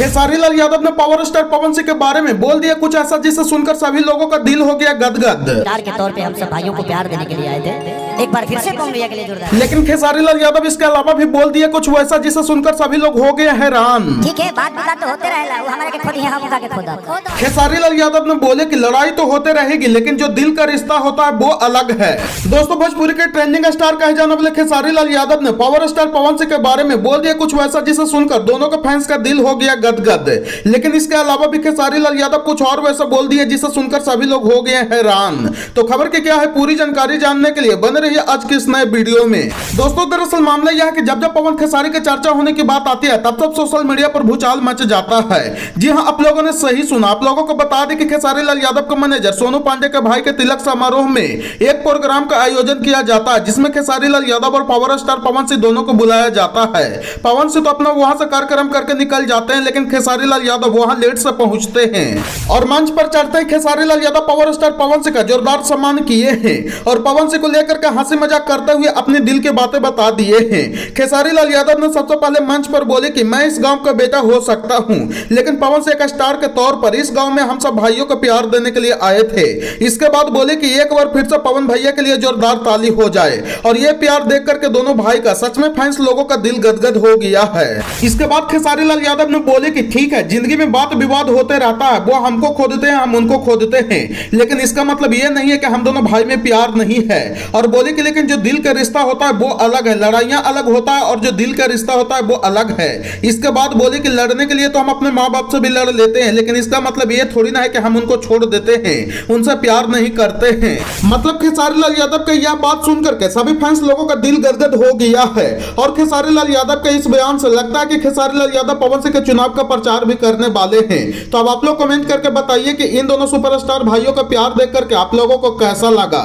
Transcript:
खेसारी लाल यादव ने power star Pawan Singh के बारे में बोल दिया कुछ ऐसा जिसे सुनकर सभी लोगों का दिल हो गया गदगद। स्टार के तौर पे हम सब भाइयों को प्यार देने के लिए आए थे, एक बार फिर से कौन भैया के लिए जोरदार। लेकिन खेसारी लाल यादव इसके अलावा भी बोल दिया कुछ वैसा जिसे सुनकर सभी लोग हो गए हैरान। ठीक है, बात विवाद तो होते रहेला, वो हमारे के खोदी है, हम उनका के खोदा। खेसारी लाल यादव ने बोले कि लड़ाई तो होते रहेगी लेकिन जो दिल का रिश्ता होता है वो अलग है। दोस्तों, भोजपुरी के ट्रेंडिंग स्टार कहे जाने वाले खेसारी लाल यादव ने पावर स्टार पवन सिंह के बारे में बोल दिया कुछ वैसा जिसे सुनकर दोनों के फैंस का दिल हो गया गदगद। लेकिन इसके अलावा भी खेसारी लाल यादव कुछ और वैसा बोल दिया जिसे सुनकर सभी लोग हो गए हैरान। तो खबर की क्या है पूरी जानकारी जानने के लिए बने रहिए आज के इस नए वीडियो में। दोस्तों, दरअसल मामला यह है कि जब जब पवन खेसारी के चर्चा होने की बात आती है तब तब सोशल मीडिया पर भूचाल मच जाता है। जी हां, आप लोगों ने सही सुना। आप लोगों को बता दें कि खेसारी लाल यादव के मैनेजर सोनू पांडे के भाई के तिलक समारोह में एक प्रोग्राम का आयोजन किया जाता है जिसमें खेसारी लाल यादव और पावर स्टार पवन सिंह दोनों को बुलाया जाता है। पवन सिंह तो अपना वहां से कार्यक्रम करके निकल जाते हैं लेकिन खेसारी लाल यादव वहां लेट से पहुंचते हैं और मंच पर चढ़ते ही खेसारी लाल यादव पावर स्टार पवन सिंह का जोरदार सम्मान किए हैं और पवन सिंह को लेकर के हंसी मजाक करते हुए अपने दिल की बातें बता दिए हैं। खेसारी लाल यादव ने सबसे पहले मंच पर बोले कि मैं इस गांव का बेटा हो सकता हूं लेकिन पवन सिंह एक स्टार के तौर पर इस गांव में हम सब भाइयों को प्यार देने के लिए आए थे। इसके बाद बोले कि एक बार फिर से पवन भैया के लिए जोरदार ताली हो जाए और ये प्यार देख करके दोनों भाई का सच में फैंस लोगों का दिल गदगद हो गया है। इसके बाद खेसारी लाल यादव ने बोले कि ठीक है, जिंदगी में बात विवाद होते रहता है, वो हमको खोदते हैं हम उनको खोदते हैं, लेकिन इसका मतलब ये नहीं है कि हम दोनों भाई में प्यार नहीं है। और बोले कि लेकिन जो दिल का रिश्ता होता है वो अलग है, लड़ाइयां अलग होता है और जो दिल का रिश्ता होता है वो अलग है। इसके बाद बोले कि लड़ने के लिए तो हम अपने माँ बाप से भी लड़ लेते हैं लेकिन इसका मतलब ये थोड़ी ना है कि हम उनको छोड़ देते हैं, उनसे प्यार नहीं करते हैं। मतलब खेसारी लाल यादव का यह बात सुनकर के सभी फैंस लोगों का दिल गदगद हो गया है और खेसारी लाल यादव के इस बयान से लगता है कि खेसारी लाल यादव पवन सिंह के चुनाव का प्रचार भी करने वाले हैं। तो अब आप लोग कमेंट करके बताइए कि इन दोनों सुपरस्टार भाइयों का प्यार देख करके आप लोगों को कैसा लगा।